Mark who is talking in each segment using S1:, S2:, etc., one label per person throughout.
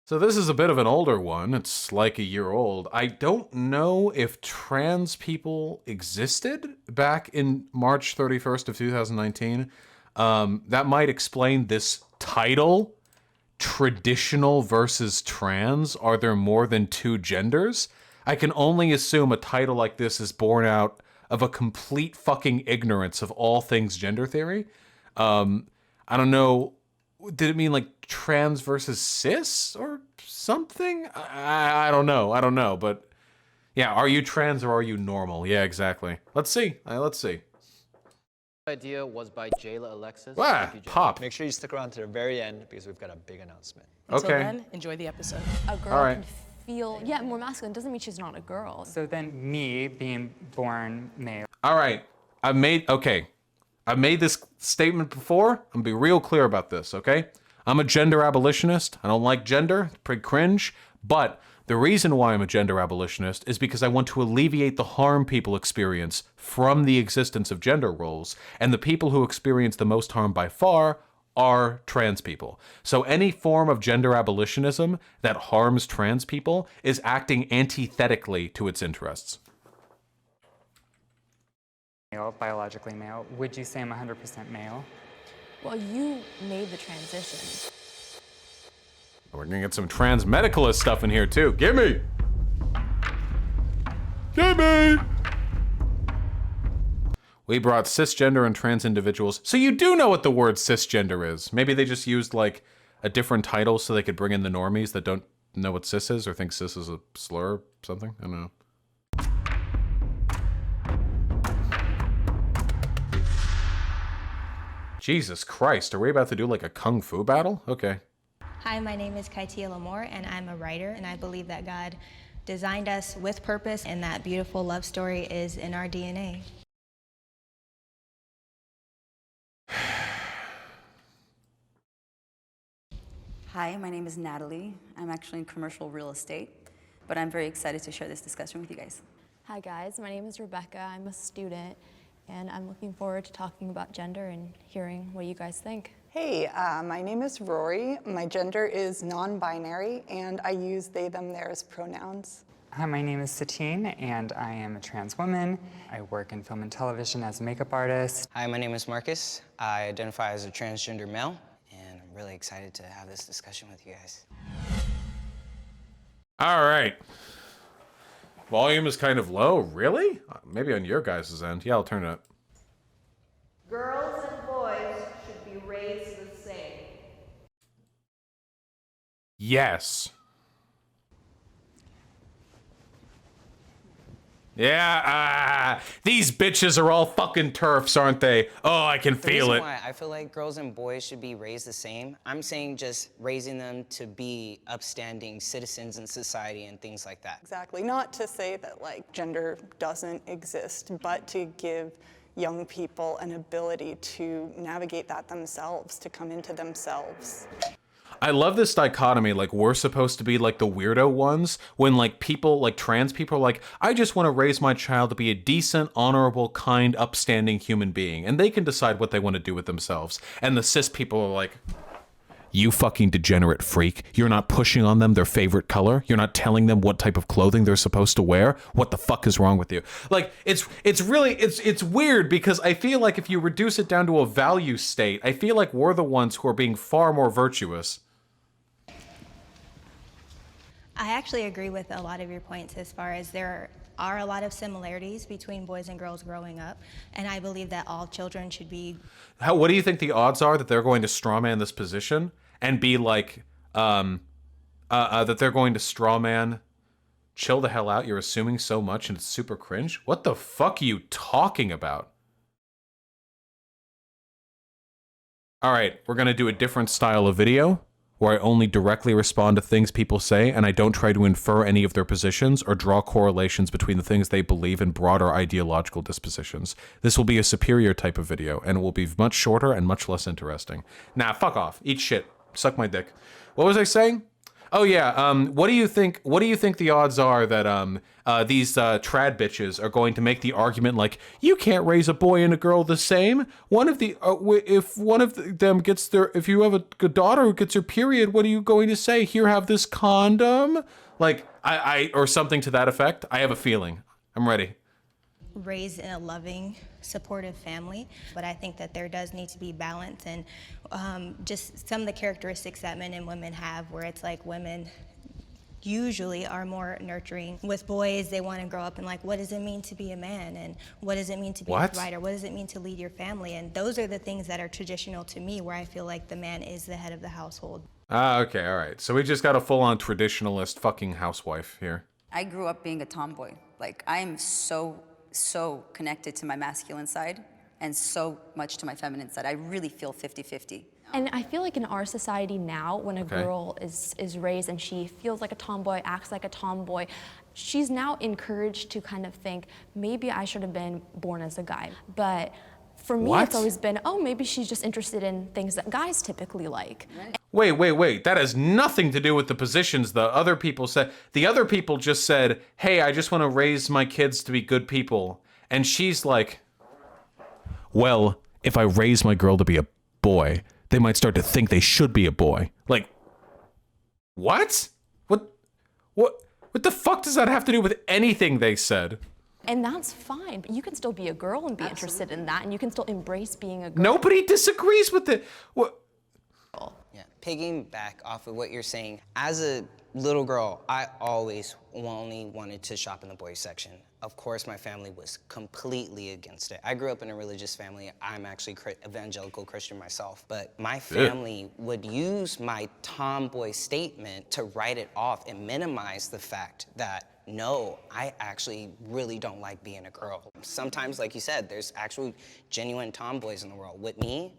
S1: So this is a bit of an older one. It's like a year old. I don't know if trans people existed back in March 31st of 2019. That might explain this title, Traditional versus Trans. Are there more than two genders? I can only assume a title like this is born out of a complete fucking ignorance of all things gender theory. I don't know. Did it mean like trans versus cis or something? I don't know. I don't know. But yeah, are you trans or are you normal? Yeah, exactly. Let's see. Let's see.
S2: Idea was by Jayla Alexis.
S1: Ah, pop.
S3: Make sure you stick around to the very end because we've got a big announcement.
S4: Until
S1: Okay.
S4: then, enjoy the episode.
S5: A girl
S1: All right.
S5: can feel, more masculine doesn't mean she's not a girl.
S6: So then me being born male.
S1: All right. I've made this statement before. I'm gonna be real clear about this, okay? I'm a gender abolitionist. I don't like gender, pretty cringe. But the reason why I'm a gender abolitionist is because I want to alleviate the harm people experience from the existence of gender roles. And the people who experience the most harm by far are trans people. So any form of gender abolitionism that harms trans people is acting antithetically to its interests.
S6: Male, biologically male. Would you say I'm 100% male?
S5: Well, you made the transition.
S1: We're gonna get some trans medicalist stuff in here too. Gimme! Gimme! We brought cisgender and trans individuals. So you do know what the word cisgender is. Maybe they just used like a different title so they could bring in the normies that don't know what cis is or think cis is a slur or something. I don't know. Jesus Christ, are we about to do like a kung fu battle? Okay.
S7: Hi, my name is Kaitia Lamore, and I'm a writer, and I believe that God designed us with purpose, and that beautiful love story is in our DNA.
S8: Hi, my name is Natalie. I'm actually in commercial real estate, but I'm very excited to share this discussion with you guys.
S5: Hi guys, my name is Rebecca. I'm a student and I'm looking forward to talking about gender and hearing what you guys think.
S9: Hey, my name is Rory. My gender is non-binary and I use they, them, theirs pronouns.
S6: Hi, my name is Satine and I am a trans woman. I work in film and television as a makeup artist.
S2: Hi, my name is Marcus. I identify as a transgender male, and I'm really excited to have this discussion with you guys.
S1: All right. Volume is kind of low. Really? Maybe on your guys' end. Yeah, I'll turn it up.
S10: Girls and boys should be raised the same.
S1: Yes. Yeah, these bitches are all fucking turfs, aren't they? Oh, I can feel it.
S2: Why I feel like girls and boys should be raised the same. I'm saying just raising them to be upstanding citizens in society and things like that.
S9: Exactly. Not to say that like gender doesn't exist, but to give young people an ability to navigate that themselves, to come into themselves.
S1: I love this dichotomy, like we're supposed to be like the weirdo ones when like people, like trans people are like, I just want to raise my child to be a decent, honorable, kind, upstanding human being. And they can decide what they want to do with themselves. And the cis people are like, you fucking degenerate freak. You're not pushing on them their favorite color. You're not telling them what type of clothing they're supposed to wear. What the fuck is wrong with you? Like, it's weird because I feel like if you reduce it down to a value state, I feel like we're the ones who are being far more virtuous.
S7: I actually agree with a lot of your points as far as there are a lot of similarities between boys and girls growing up, and I believe that all children should be...
S1: What do you think the odds are that they're going to strawman this position and be like, that they're going to strawman, chill the hell out, you're assuming so much and it's super cringe? What the fuck are you talking about? All right, we're going to do a different style of video where I only directly respond to things people say and I don't try to infer any of their positions or draw correlations between the things they believe and broader ideological dispositions. This will be a superior type of video and it will be much shorter and much less interesting. Nah, fuck off. Eat shit. Suck my dick. What was I saying? Oh yeah. What do you think? What do you think the odds are that these trad bitches are going to make the argument like you can't raise a boy and a girl the same? One of the if one of them gets their, if you have a daughter who gets her period, what are you going to say? Here, have this condom, like I or something to that effect. I have a feeling. I'm ready.
S7: Raised in a loving, supportive family, but I think that there does need to be balance and just some of the characteristics that men and women have, where it's like women usually are more nurturing. With boys, they want to grow up and like, what does it mean to be a man, and what does it mean to be a provider? What does it mean to lead your family? And those are the things that are traditional to me, where I feel like the man is the head of the household.
S1: Okay, all right. So we just got a full-on traditionalist fucking housewife here.
S8: I grew up being a tomboy. Like, I am so connected to my masculine side and so much to my feminine side. I really feel 50-50.
S5: And I feel like in our society now, when a girl is raised and she feels like a tomboy, acts like a tomboy, she's now encouraged to kind of think, maybe I should have been born as a guy. But for me, it's always been, oh, maybe she's just interested in things that guys typically like.
S1: Wait. That has nothing to do with the positions the other people said. The other people just said, hey, I just want to raise my kids to be good people. And she's like, well, if I raise my girl to be a boy, they might start to think they should be a boy. Like, what? What the fuck does that have to do with anything they said?
S5: And that's fine, but you can still be a girl and be interested in that, and you can still embrace being a girl.
S1: Nobody disagrees with it. What?
S2: Yeah, piggyback off of what you're saying, as a little girl, I always only wanted to shop in the boys section. Of course, my family was completely against it. I grew up in a religious family. I'm actually evangelical Christian myself, but my family would use my tomboy statement to write it off and minimize the fact that, no, I actually really don't like being a girl. Sometimes, like you said, there's actually genuine tomboys in the world. With me,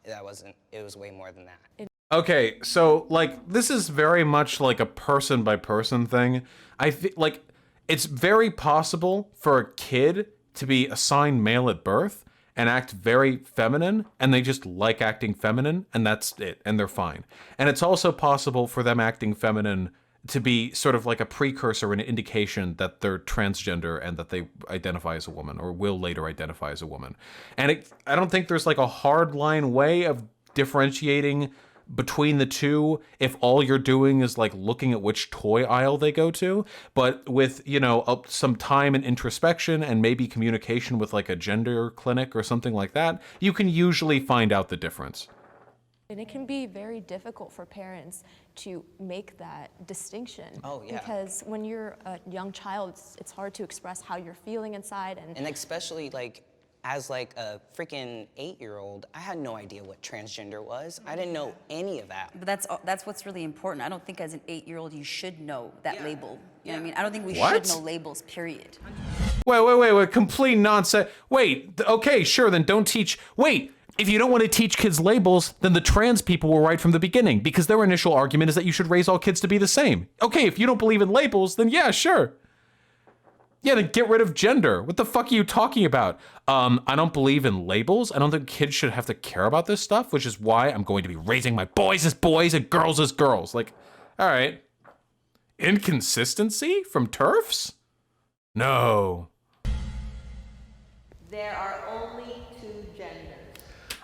S2: that wasn't, it was way more than that.
S1: Okay, so, like, this is very much like a person-by-person thing. I feel like it's very possible for a kid to be assigned male at birth and act very feminine, and they just like acting feminine, and that's it, and they're fine. And it's also possible for them acting feminine to be sort of like a precursor, an indication that they're transgender and that they identify as a woman or will later identify as a woman. And I don't think there's like a hard line way of differentiating between the two if all you're doing is like looking at which toy aisle they go to. But with, you know, some time and introspection and maybe communication with like a gender clinic or something like that, you can usually find out the difference.
S5: And it can be very difficult for parents to make that distinction.
S2: Oh, yeah.
S5: Because when you're a young child, it's hard to express how you're feeling inside.
S2: And especially like, as like a freaking 8-year-old, I had no idea what transgender was. I didn't know any of that.
S8: But that's what's really important. I don't think as an 8-year-old you should know that label. You know what I mean? I don't think we should know labels, period.
S1: Wait, complete nonsense. Wait, okay, sure, then don't teach. Wait, if you don't want to teach kids labels, then the trans people were right from the beginning, because their initial argument is that you should raise all kids to be the same. Okay, if you don't believe in labels, then yeah, sure. Yeah, then get rid of gender. What the fuck are you talking about? I don't believe in labels. I don't think kids should have to care about this stuff, which is why I'm going to be raising my boys as boys and girls as girls. Like, all right. Inconsistency from TERFs? No.
S10: There are only two genders.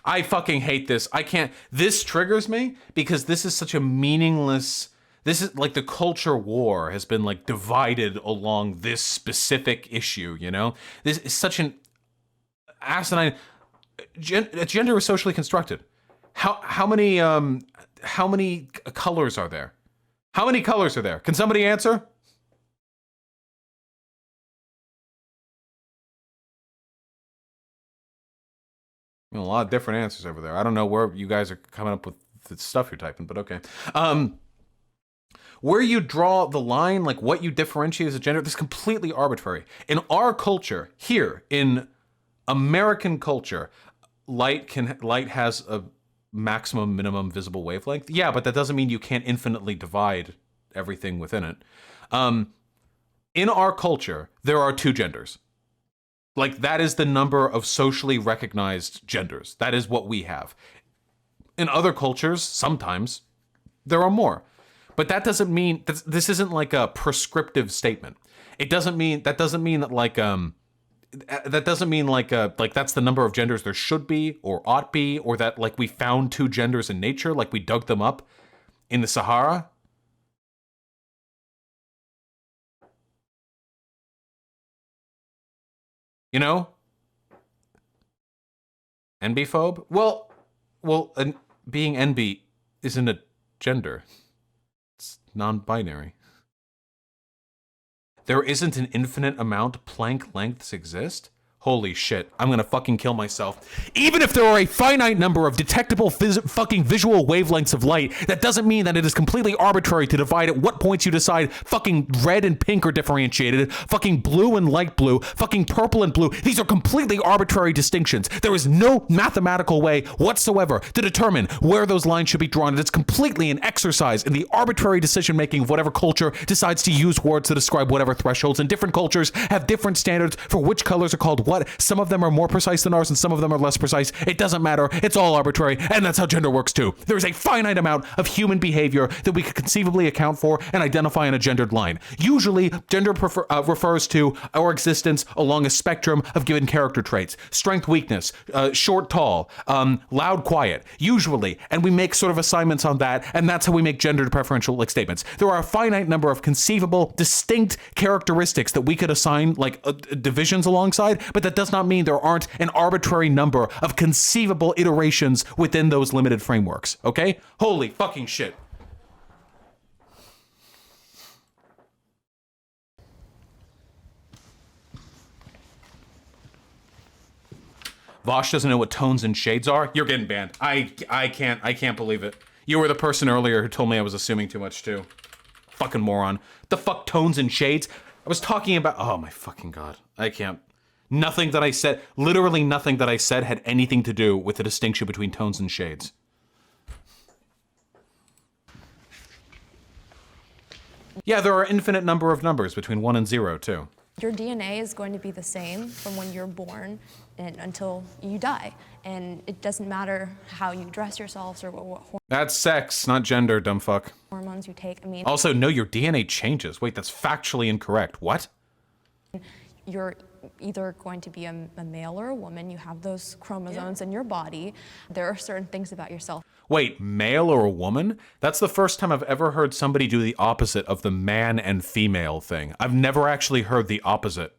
S1: I fucking hate this. I can't. This triggers me because this is such a meaningless. This is like the culture war has been like divided along this specific issue, you know? This is such an asinine. Gender is socially constructed. How many colors are there? How many colors are there? Can somebody answer? A lot of different answers over there. I don't know where you guys are coming up with the stuff you're typing, but okay. Where you draw the line, like what you differentiate as a gender, this is completely arbitrary. In our culture, here, in American culture, light has a maximum minimum visible wavelength. Yeah, but that doesn't mean you can't infinitely divide everything within it. In our culture, there are two genders. Like, that is the number of socially recognized genders. That is what we have. In other cultures, sometimes, there are more. But that doesn't mean this isn't like a prescriptive statement. It doesn't mean that doesn't mean that like that doesn't mean like that's the number of genders there should be or ought be, or that like we found 2 genders in nature, like we dug them up in the Sahara. You know? NB-phobe? Well, being NB isn't a gender. It's non-binary. There isn't an infinite amount Planck lengths exist? Holy shit, I'm gonna fucking kill myself. Even if there are a finite number of detectable fucking visual wavelengths of light, that doesn't mean that it is completely arbitrary to divide at what points you decide fucking red and pink are differentiated, fucking blue and light blue, fucking purple and blue. These are completely arbitrary distinctions. There is no mathematical way whatsoever to determine where those lines should be drawn. And it's completely an exercise in the arbitrary decision-making of whatever culture decides to use words to describe whatever thresholds. And different cultures have different standards for which colors are called what. Some of them are more precise than ours and some of them are less precise. It doesn't matter. It's all arbitrary, and that's how gender works too. There is a finite amount of human behavior that we could conceivably account for and identify in a gendered line. Usually, gender refers to our existence along a spectrum of given character traits. Strength, weakness, short, tall, loud, quiet, usually. And we make sort of assignments on that, and that's how we make gender preferential like statements. There are a finite number of conceivable, distinct characteristics that we could assign like divisions alongside, but that does not mean there aren't an arbitrary number of conceivable iterations within those limited frameworks, okay? Holy fucking shit. Vosh doesn't know what tones and shades are? You're getting banned. I can't believe it. You were the person earlier who told me I was assuming too much too. Fucking moron. The fuck tones and shades? I was talking about, oh my fucking God. I can't. Nothing that I said, literally nothing that I said had anything to do with the distinction between tones and shades. Yeah, there are an infinite number of numbers between 1 and 0 too.
S5: Your DNA is going to be the same from when you're born and until you die. And it doesn't matter how you dress yourselves or what
S1: That's sex, not gender, dumb fuck.
S5: hormones you take. I mean,
S1: Also, no, your DNA changes. Wait, that's factually incorrect. What?
S5: you're either going to be a male or a woman. You have those chromosomes in your body. There are certain things about yourself.
S1: Wait, male or a woman? That's the first time I've ever heard somebody do the opposite of the man and female thing. I've never actually heard the opposite.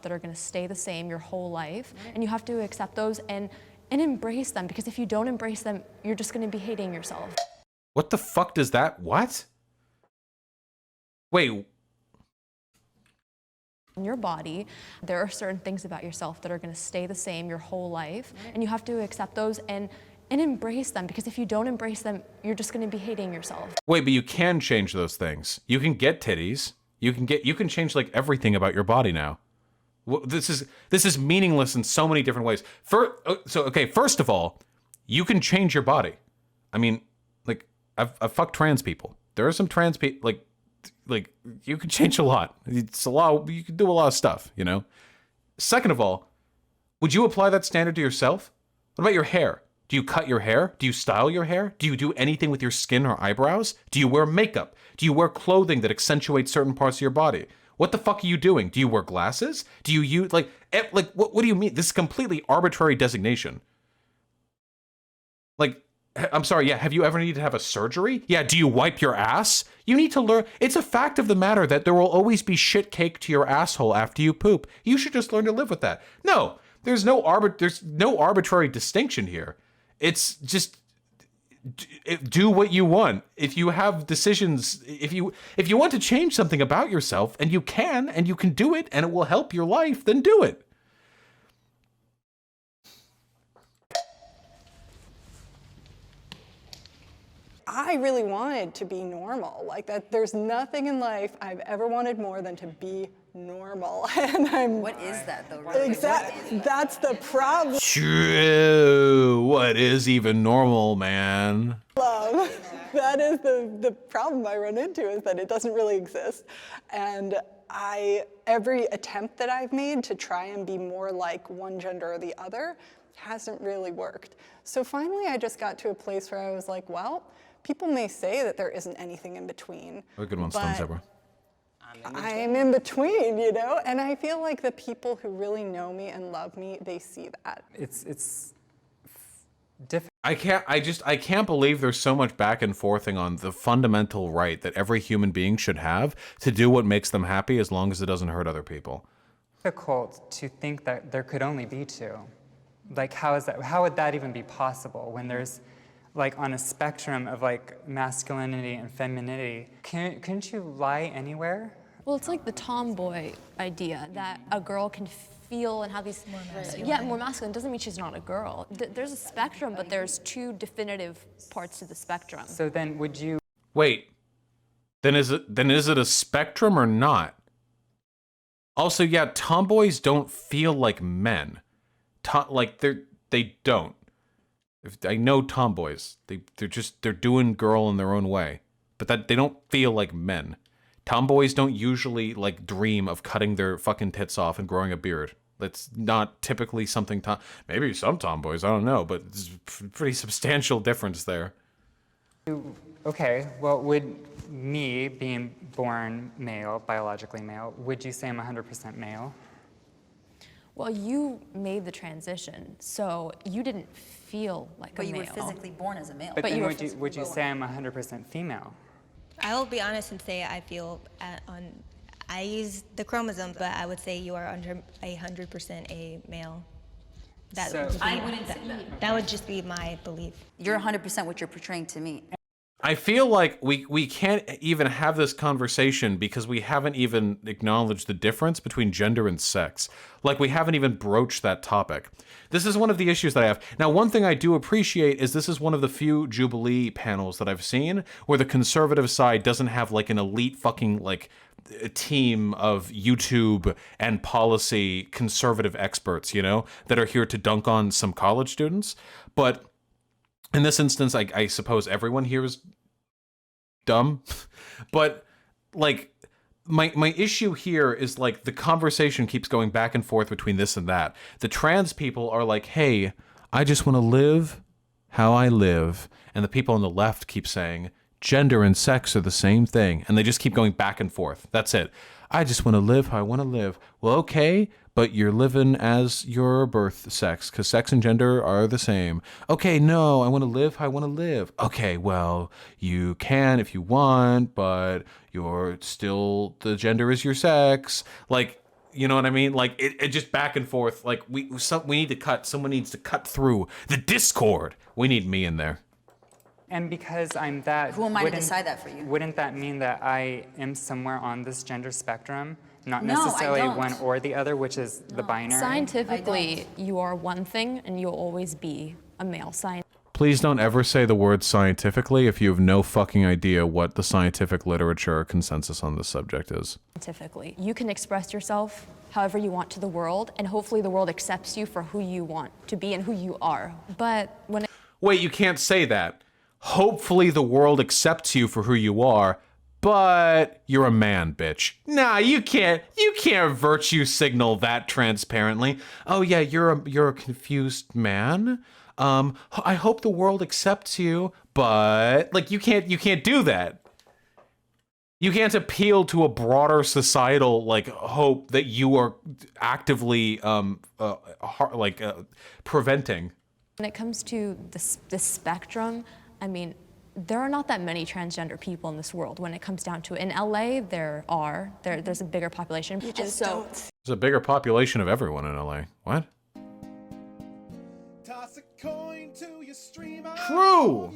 S5: That are going to stay the same your whole life, and you have to accept those and embrace them, because if you don't embrace them, you're just going to be hating yourself.
S1: What the fuck does that, what? Wait.
S5: In your body, there are certain things about yourself that are going to stay the same your whole life, and you have to accept those and embrace them, because if you don't embrace them, you're just going to be hating yourself.
S1: Wait, but you can change those things. You can get titties. You can change like everything about your body now. This is meaningless in so many different ways. First of all, you can change your body. I mean, like I've fucked trans people. There are some trans people like you can change a lot. It's a lot. You can do a lot of stuff, you know. Second of all, would you apply that standard to yourself? What about your hair? Do you cut your hair? Do you style your hair? Do you do anything with your skin or eyebrows? Do you wear makeup? Do you wear clothing that accentuates certain parts of your body? What the fuck are you doing? Do you wear glasses? Do you use what do you mean? This is completely arbitrary designation. Like, I'm sorry, yeah, have you ever needed to have a surgery? Yeah, do you wipe your ass? You need to learn. It's a fact of the matter that there will always be shit caked to your asshole after you poop. You should just learn to live with that. No, there's no arbitrary distinction here. It's just do what you want. If you have decisions, if you want to change something about yourself, and you can do it, and it will help your life, then do it.
S9: I really wanted to be normal. Like that, there's nothing in life I've ever wanted more than to be normal. And
S8: What is that though? Really?
S9: Exactly. That's the problem.
S1: True. What is even normal, man?
S9: That is the problem I run into, is that it doesn't really exist. And every attempt that I've made to try and be more like one gender or the other hasn't really worked. So finally I just got to a place where I was like, well, people may say that there isn't anything in between.
S1: A good one, Stone
S9: but
S1: Zebra.
S9: I'm in between, you know? And I feel like the people who really know me and love me, they see that.
S6: It's difficult.
S1: I can't believe there's so much back and forthing on the fundamental right that every human being should have to do what makes them happy as long as it doesn't hurt other people.
S6: Difficult to think that there could only be two. Like, how would that even be possible when there's, like, on a spectrum of, like, masculinity and femininity? Couldn't you lie anywhere?
S5: Well, it's like the tomboy idea that a girl can feel and have these more masculine doesn't mean she's not a girl. There's a spectrum, but there's two definitive parts to the spectrum.
S6: So then would you
S1: Wait. Then is it a spectrum or not? Also, yeah, tomboys don't feel like men. They don't. I know tomboys. They're doing girl in their own way, but that they don't feel like men. Tomboys don't usually like dream of cutting their fucking tits off and growing a beard. That's not typically something maybe some tomboys, I don't know, but there's a pretty substantial difference there.
S6: Okay, well, would me being born male, biologically male, would you say I'm 100% male?
S5: Well, you made the transition, so you didn't feel like
S8: But
S5: a
S8: you
S5: male.
S8: were physically born as a male.
S6: But
S5: you
S6: then
S5: were
S6: would you say I'm 100% female?
S7: I will be honest and say I feel I use the chromosome, but I would say you are under 100% a male. That would just be my belief.
S8: You're 100% what you're portraying to me.
S1: I feel like we can't even have this conversation because we haven't even acknowledged the difference between gender and sex. Like, we haven't even broached that topic. This is one of the issues that I have. Now, one thing I do appreciate is this is one of the few Jubilee panels that I've seen where the conservative side doesn't have, like, an elite fucking, like, a team of YouTube and policy conservative experts, you know, that are here to dunk on some college students. But in this instance, I suppose everyone here is dumb, but like my issue here is like the conversation keeps going back and forth between this and that. The trans people are like, hey, I just want to live how I live. And the people on the left keep saying gender and sex are the same thing. And they just keep going back and forth. That's it. I just want to live how I want to live. Well, okay, but you're living as your birth sex, because sex and gender are the same. Okay, no, I want to live how I want to live. Okay, well, you can if you want, but you're still, the gender is your sex. Like, you know what I mean? Like, it just back and forth. Like, we need to cut, someone needs to cut through the discord. We need me in there.
S6: And because I'm that,
S8: Who am I to decide that for you?
S6: Wouldn't that mean that I am somewhere on this gender spectrum? Not
S8: No, I
S6: necessarily
S8: don't.
S6: one or the other, which is the binary?
S5: Scientifically, you are one thing and you'll always be a male.
S1: Please don't ever say the word scientifically if you have no fucking idea what the scientific literature or consensus on this subject is.
S5: Scientifically, you can express yourself however you want to the world, and hopefully the world accepts you for who you want to be and who you are. But when
S1: Wait, you can't say that. Hopefully the world accepts you for who you are, but you're a man, bitch. Nah, you can't virtue signal that transparently. Oh yeah, you're a confused man. I hope the world accepts you, but like you can't do that. You can't appeal to a broader societal like hope that you are actively preventing.
S5: it comes to this spectrum, I mean, there are not that many transgender people in this world when it comes down to it. In LA, there's a bigger population.
S9: There's
S1: a bigger population of everyone in LA. What?
S4: Toss a coin to your stream.
S1: True.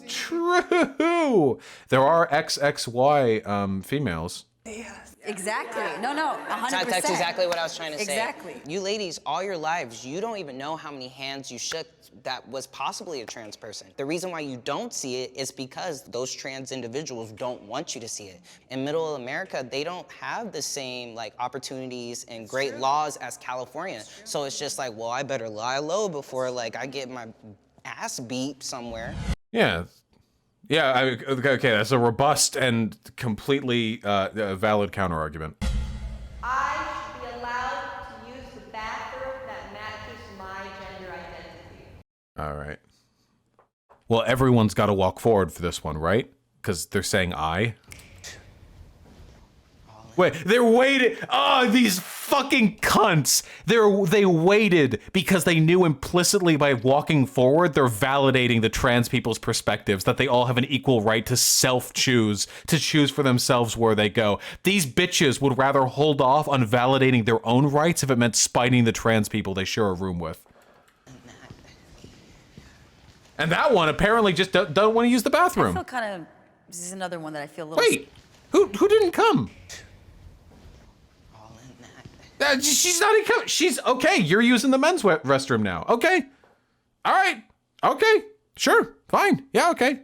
S1: True. There are XXY females.
S9: Yes.
S8: Exactly. No, 100%.
S2: That's exactly what I was trying to say.
S8: Exactly.
S2: You ladies, all your lives, you don't even know how many hands you shook that was possibly a trans person. The reason why you don't see it is because those trans individuals don't want you to see it. In middle America, they don't have the same like opportunities and great laws as California. So it's just like, well, I better lie low before like I get my ass beat somewhere.
S1: Yeah. Yeah, okay, that's a robust and completely valid counterargument.
S10: I should be allowed to use the bathroom that matches my gender identity.
S1: All right. Well, everyone's got to walk forward for this one, right? Because they're saying I. Wait, they're waiting. Oh, these fucking cunts. They waited because they knew implicitly by walking forward, they're validating the trans people's perspectives, that they all have an equal right to self-choose, to choose for themselves where they go. These bitches would rather hold off on validating their own rights if it meant spiting the trans people they share a room with. And that one apparently just don't want to use the bathroom.
S8: I feel kind of, this is another one that I feel a little...
S1: Wait, who didn't come? She's not even coming. She's okay. You're using the men's restroom now. Okay. All right. Okay. Sure. Fine. Yeah. Okay.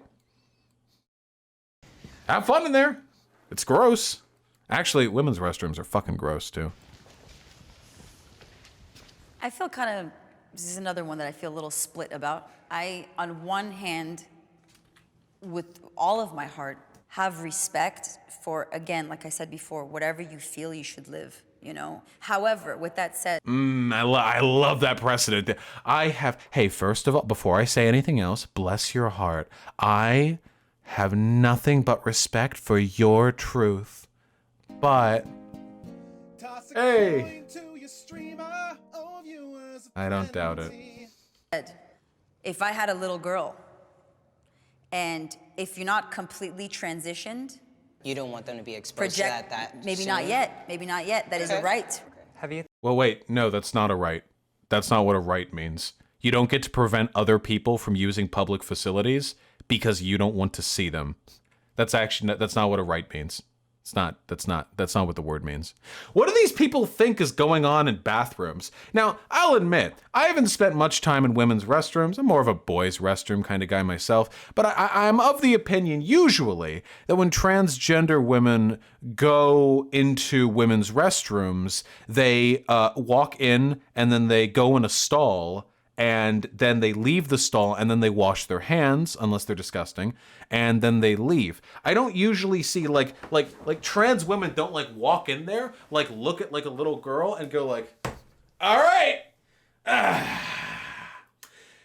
S1: Have fun in there. It's gross. Actually, women's restrooms are fucking gross too.
S8: I feel kind of, this is another one that I feel a little split about. I, on one hand, with all of my heart, have respect for, again, like I said before, whatever you feel you should live. You know. However, with that said,
S1: I love that precedent. Hey, first of all, before I say anything else, bless your heart. I have nothing but respect for your truth. But, hey, I don't doubt it.
S8: if I had a little girl, and if you're not completely transitioned,
S2: you don't want them to be exposed to that
S8: maybe
S2: soon?
S8: not yet. Maybe not yet. That is a right.
S6: Have you?
S1: Well, wait. No, that's not a right. That's not what a right means. You don't get to prevent other people from using public facilities because you don't want to see them. That's not what a right means. That's not what the word means. What do these people think is going on in bathrooms? Now, I'll admit, I haven't spent much time in women's restrooms. I'm more of a boys' restroom kind of guy myself. But I'm of the opinion, usually, that when transgender women go into women's restrooms, they walk in and then they go in a stall, and then they leave the stall, and then they wash their hands, unless they're disgusting, and then they leave. I don't usually see like trans women don't like walk in there, like look at like a little girl and go like, all right,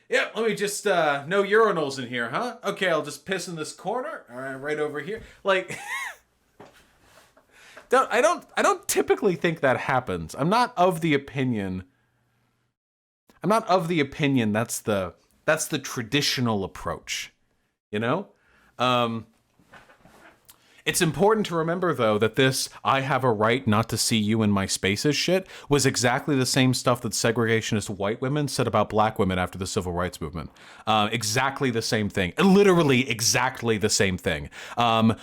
S1: yep, let me just no urinals in here, huh? Okay, I'll just piss in this corner. All right over here. Like, I don't typically think that happens. I'm not of the opinion that's the traditional approach, you know? It's important to remember, though, that this "I have a right not to see you in my spaces" shit was exactly the same stuff that segregationist white women said about black women after the civil rights movement. Exactly the same thing. Literally exactly the same thing.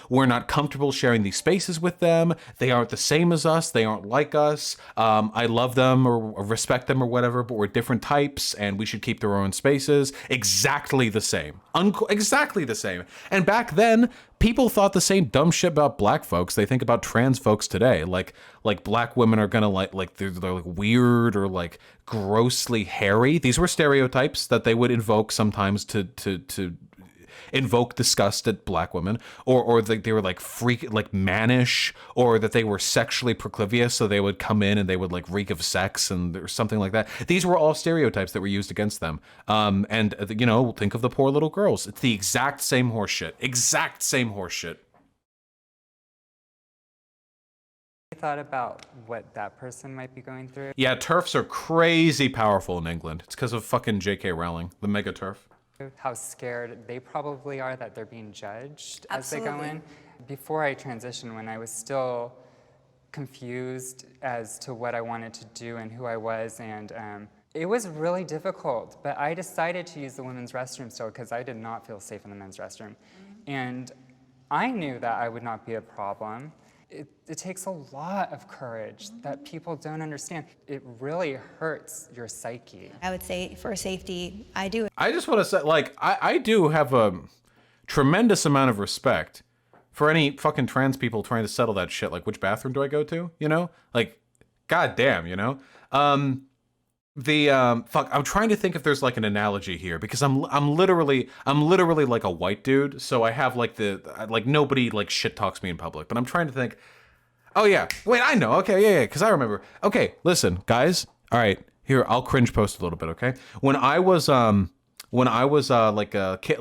S1: We're not comfortable sharing these spaces with them. They aren't the same as us. They aren't like us. I love them or respect them or whatever, but we're different types and we should keep their own spaces. Exactly the same. Exactly the same. And back then, people thought the same dumb shit about black folks they think about trans folks today. Like black women are gonna like they're like weird or like grossly hairy. These were stereotypes that they would invoke sometimes to invoke disgust at black women, or they were like like mannish, or that they were sexually proclivious, so they would come in and they would like reek of sex or something like that. These were all stereotypes that were used against them. And you know, think of the poor little girls. It's the exact same horseshit. Exact same horseshit.
S6: Thought about what that person might be going through?
S1: Yeah, TERFs are crazy powerful in England. It's because of fucking J.K. Rowling, the mega TERF.
S6: How scared they probably are that they're being judged
S8: Absolutely.
S6: as they go in. Before I transitioned, when I was still confused as to what I wanted to do and who I was, and it was really difficult, but I decided to use the women's restroom still because I did not feel safe in the men's restroom. And I knew that I would not be a problem. It takes a lot of courage that people don't understand. It really hurts your psyche.
S7: I would say for safety, I do.
S1: I just want to say, like, I do have a tremendous amount of respect for any fucking trans people trying to settle that shit. Like, which bathroom do I go to? You know? Like, goddamn, you know? Fuck, I'm trying to think if there's like an analogy here, because I'm literally like a white dude, so I have like nobody like shit talks me in public, but I'm trying to think. Oh yeah, wait, I know. Okay, yeah, because I remember. Okay, listen, guys. All right, here, I'll cringe post a little bit, okay? When I was when I was like a kid,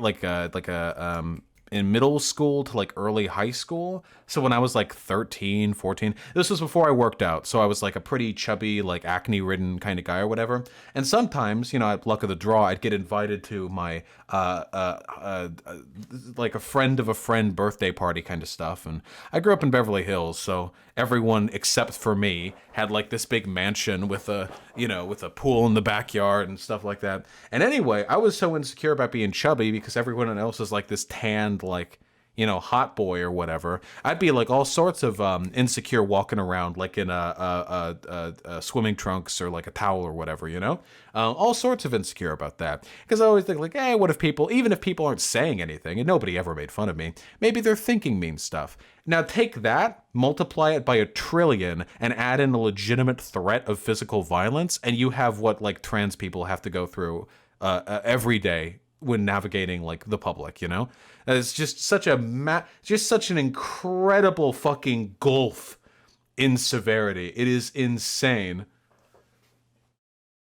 S1: in middle school to like early high school. So when I was like 13, 14, this was before I worked out. So I was like a pretty chubby, like acne ridden kind of guy or whatever. And sometimes, you know, at luck of the draw, I'd get invited to my, like a friend of a friend birthday party kind of stuff. And I grew up in Beverly Hills. So everyone except for me had like this big mansion with a, you know, with a pool in the backyard and stuff like that. And anyway, I was so insecure about being chubby because everyone else is like this tanned, like, you know, hot boy or whatever. I'd be like all sorts of insecure walking around like in a swimming trunks or like a towel or whatever, you know? All sorts of insecure about that. Because I always think like, hey, what if people, even if people aren't saying anything and nobody ever made fun of me, maybe they're thinking mean stuff. Now take that, multiply it by 1 trillion, and add in a legitimate threat of physical violence, and you have what like trans people have to go through every day when navigating like the public, you know? It's just such a just such an incredible fucking gulf in severity. It is insane.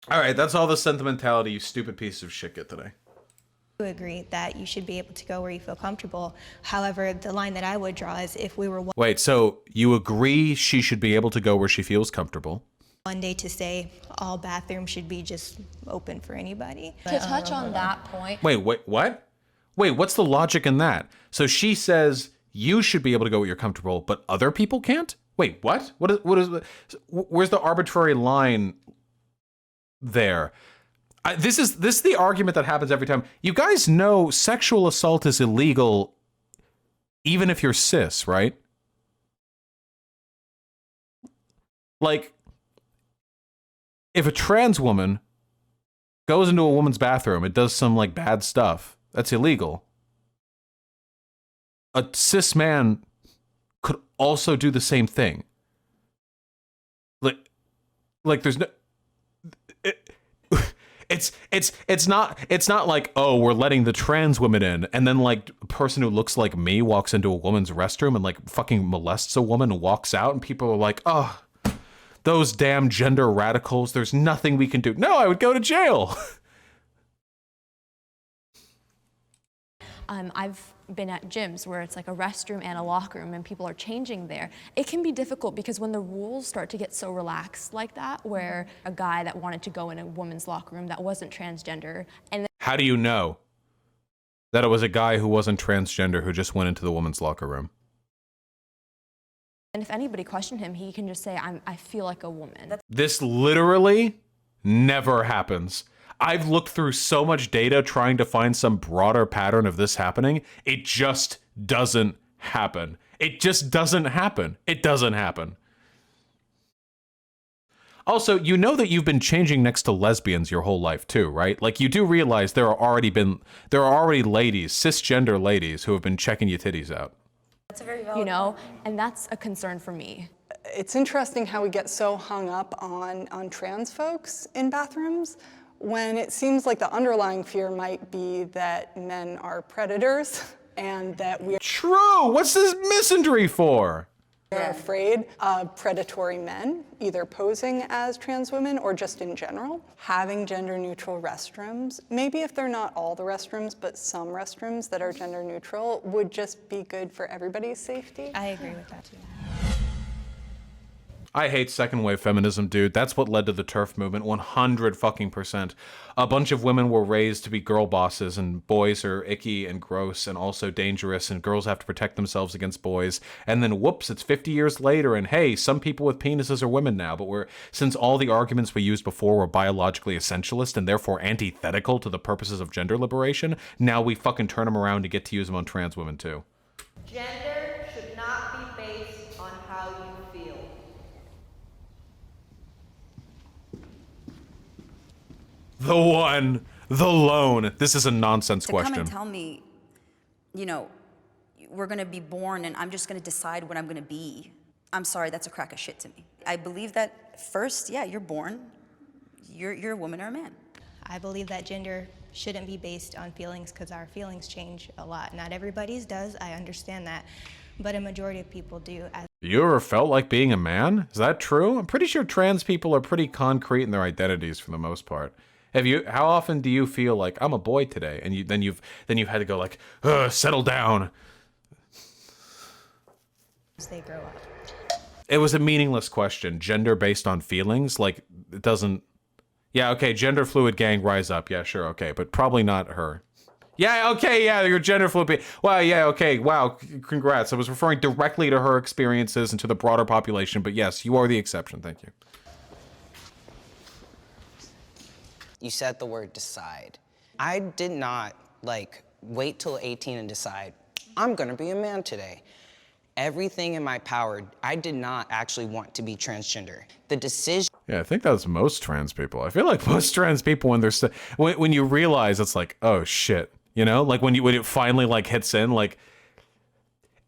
S1: All right, that's all the sentimentality you stupid piece of shit get today.
S7: I agree that you should be able to go where you feel comfortable. However, the line that I would draw is if we were
S1: Wait, so you agree she should be able to go where she feels comfortable?
S7: one day to say all bathrooms should be just open for anybody.
S5: To touch on that point.
S1: Wait, what? Wait, what's the logic in that? So she says you should be able to go where you're comfortable, but other people can't? Wait, what? Where's the arbitrary line there? This is the argument that happens every time. You guys know sexual assault is illegal even if you're cis, right? Like, if a trans woman goes into a woman's bathroom, it does some like bad stuff, that's illegal. A cis man could also do the same thing. Like there's no... It's not like, oh, we're letting the trans women in, and then like a person who looks like me walks into a woman's restroom and like fucking molests a woman and walks out, and people are like, oh, those damn gender radicals, there's nothing we can do. No, I would go to jail.
S5: I've been at gyms where it's like a restroom and a locker room and people are changing there. It can be difficult because when the rules start to get so relaxed like that, where a guy that wanted to go in a woman's locker room that wasn't transgender, and
S1: How do you know that it was a guy who wasn't transgender who just went into the woman's locker room?
S5: if anybody questioned him, he can just say, I feel like a woman.
S1: This literally never happens. I've looked through so much data trying to find some broader pattern of this happening. It just doesn't happen. It just doesn't happen. It doesn't happen. Also, you know that you've been changing next to lesbians your whole life too, right? Like you do realize there are already ladies, cisgender ladies, who have been checking your titties out.
S8: That's a very valid
S5: You know, and that's a concern for me.
S9: It's interesting how we get so hung up on trans folks in bathrooms when it seems like the underlying fear might be that men are predators and that we're
S1: True! What's this misandry for?
S9: afraid of predatory men, either posing as trans women or just in general. Having gender neutral restrooms, maybe if they're not all the restrooms, but some restrooms that are gender neutral would just be good for everybody's safety.
S7: I agree with that too.
S1: I hate second wave feminism, dude. That's what led to the TERF movement, 100%. A bunch of women were raised to be girl bosses, and boys are icky and gross and also dangerous, and girls have to protect themselves against boys. And then whoops, it's 50 years later, and hey, some people with penises are women now, but since all the arguments we used before were biologically essentialist and therefore antithetical to the purposes of gender liberation, now we fucking turn them around to get to use them on trans women too.
S10: Gender should not be based on how you feel.
S1: The one, the lone. This is a nonsense question.
S8: Come and tell me, you know, we're gonna be born and I'm just gonna decide what I'm gonna be. I'm sorry, that's a crack of shit to me. I believe that first, yeah, you're born, you're a woman or a man.
S7: I believe that gender shouldn't be based on feelings because our feelings change a lot. Not everybody's does, I understand that, but a majority of people do.
S1: You ever felt like being a man? Is that true? I'm pretty sure trans people are pretty concrete in their identities for the most part. How often do you feel like I'm a boy today, and then you've had to go like, settle down?
S7: As they grow up.
S1: It was a meaningless question. Gender based on feelings, like it doesn't. Yeah, okay. Gender fluid gang, rise up. Yeah, sure, okay, but probably not her. Yeah, okay, yeah, you're gender fluid. Well, yeah, okay, wow, congrats. I was referring directly to her experiences and to the broader population, but yes, you are the exception. Thank you.
S2: You said the word decide. I did not wait till 18 and decide, I'm gonna be a man today. Everything in my power, I did not actually want to be transgender. The decision.
S1: Yeah, I think that's most trans people. I feel like most trans people, when they're when you realize it's like, oh shit, you know, like when it finally like hits in, like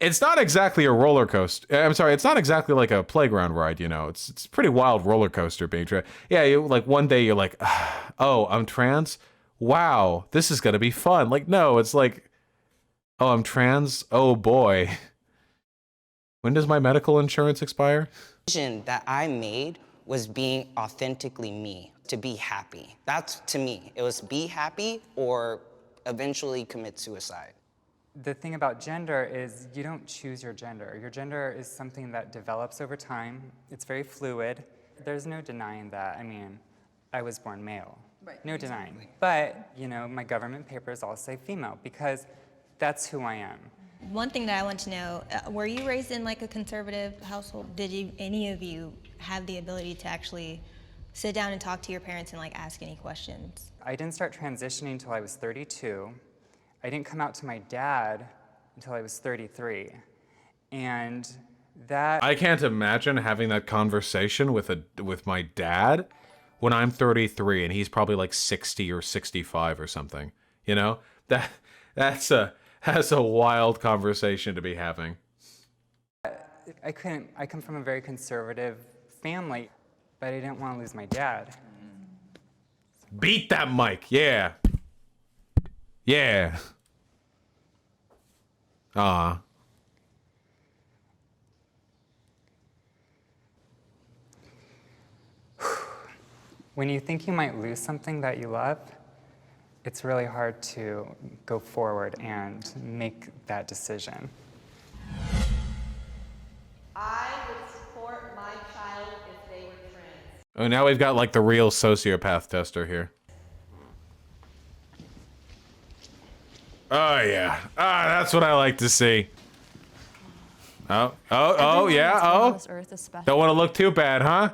S1: it's not exactly a roller coaster. I'm sorry, it's not exactly like a playground ride, you know. It's a pretty wild roller coaster being trans. Yeah, like one day you're like, oh, I'm trans. Wow, this is gonna be fun. Like no, it's like, oh, I'm trans. Oh boy. When does my medical insurance expire?
S2: The decision that I made was being authentically me, to be happy. That's, to me, it was be happy or eventually commit suicide.
S6: The thing about gender is you don't choose your gender. Your gender is something that develops over time. It's very fluid. There's no denying that. I mean, I was born male. Right. No denying. But, you know, my government papers all say female because that's who I am.
S7: One thing that I want to know, were you raised in like a conservative household? Did any of you have the ability to actually sit down and talk to your parents and like ask any questions?
S6: I didn't start transitioning until I was 32. I didn't come out to my dad until I was 33. And that...
S1: I can't imagine having that conversation with my dad when I'm 33 and he's probably like 60 or 65 or something. You know? That's a wild conversation to be having.
S6: I come from a very conservative family, but I didn't want to lose my dad.
S1: Beat that mic, yeah. Yeah. Ah.
S6: When you think you might lose something that you love, it's really hard to go forward and make that decision.
S10: I would support my child if they were trans.
S1: Oh, now we've got like the real sociopath tester here. Oh yeah. Ah, that's what I like to see. Oh, yeah,
S5: on this earth is special.
S1: Don't want to look too bad, huh?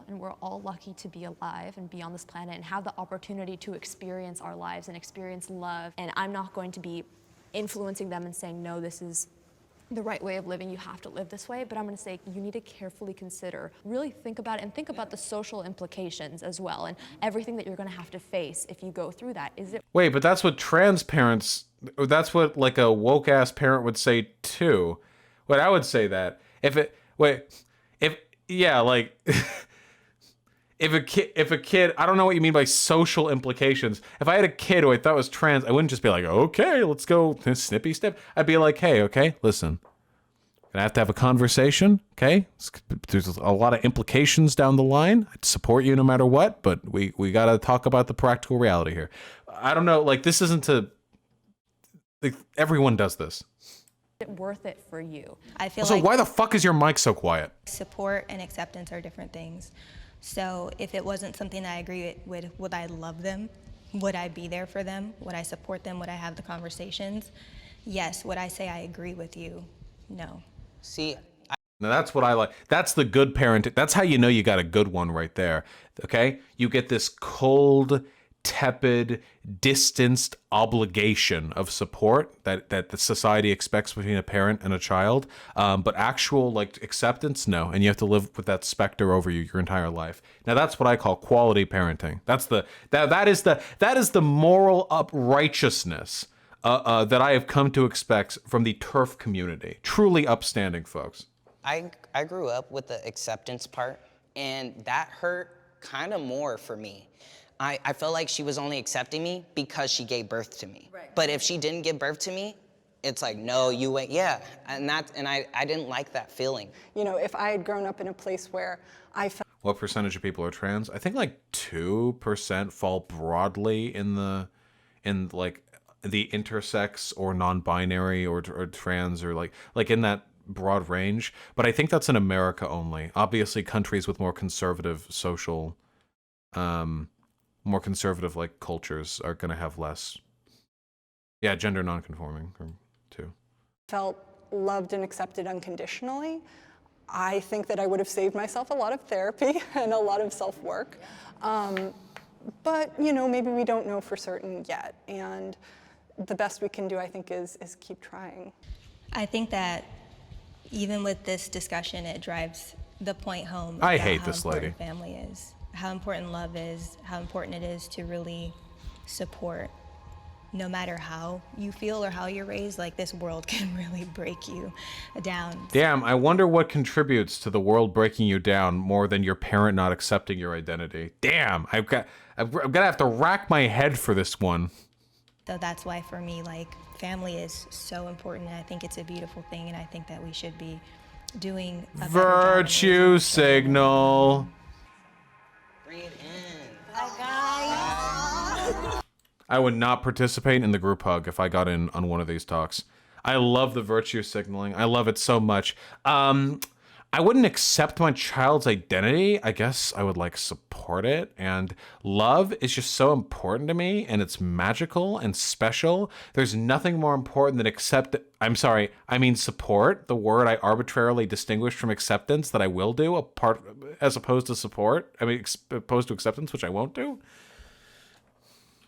S5: And we're all lucky to be alive and be on this planet and have the opportunity to experience our lives and experience love. And I'm not going to be influencing them and saying, no, this is the right way of living, you have to live this way, but I'm going to say you need to carefully consider, really think about it, and think about the social implications as well, and everything that you're going to have to face if you go through that. Is it...
S1: Wait, but that's what trans parents, that's what like a woke ass parent would say too. What I would say that if a kid, I don't know what you mean by social implications. If I had a kid who I thought was trans, I wouldn't just be like, okay, let's go snippy snip. I'd be like, hey, okay, listen, gonna have to have a conversation, okay? There's a lot of implications down the line. I'd support you no matter what, but we gotta talk about the practical reality here. I don't know, like this isn't like, everyone does this.
S5: Is it worth it for you?
S7: I feel
S1: also,
S7: like
S1: why the fuck is your mic so quiet?
S7: support and acceptance are different things. So if it wasn't something I agree with, would I love them? Would I be there for them? Would I support them? Would I have the conversations? Yes. Would I say I agree with you? No.
S2: See,
S1: now that's what I like. That's the good parent. That's how you know you got a good one right there. Okay? You get this cold, tepid, distanced obligation of support that the society expects between a parent and a child, but actual like acceptance, no. And you have to live with that specter over you your entire life. Now that's what I call quality parenting. That is the moral uprightiousness that I have come to expect from the TERF community. Truly upstanding folks.
S2: I grew up with the acceptance part, and that hurt kind of more for me. I felt like she was only accepting me because she gave birth to me. Right. But if she didn't give birth to me, it's like, no, you went, yeah. And I didn't like that feeling.
S9: You know, if I had grown up in a place where I felt...
S1: what percentage of people are trans. I think like 2% fall broadly in like the intersex or non-binary or trans or like in that broad range. But I think that's in America only. Obviously, countries with more conservative social, more conservative like cultures are going to have less. Yeah, gender non-conforming too.
S9: Felt loved and accepted unconditionally. I think that I would have saved myself a lot of therapy and a lot of self-work. But, you know, maybe we don't know for certain yet. And the best we can do, I think, is keep trying.
S7: I think that even with this discussion, it drives the point home.
S1: I
S7: about
S1: hate
S7: how
S1: this lady.
S7: important family is, how important love is, how important it is to really support. No matter how you feel or how you're raised, like this world can really break you down.
S1: Damn, I wonder what contributes to the world breaking you down more than your parent not accepting your identity. Damn, I'm gonna have to rack my head for this one.
S7: So that's why for me, like, family is so important, and I think it's a beautiful thing, and I think that we should be doing a better job in
S1: Virtue
S7: raising
S1: signal.
S2: Bring it in.
S1: I would not participate in the group hug if I got in on one of these talks. I love the virtue signaling. I love it so much. I wouldn't accept my child's identity. I guess I would like support it. And love is just so important to me, and it's magical and special. There's nothing more important than support, the word I arbitrarily distinguished from acceptance that I will do as opposed to support. Opposed to acceptance, which I won't do.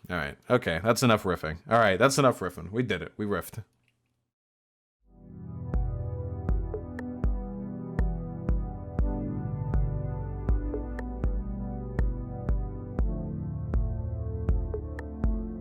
S1: All right. Okay. That's enough riffing. All right. That's enough riffing. We did it. We riffed.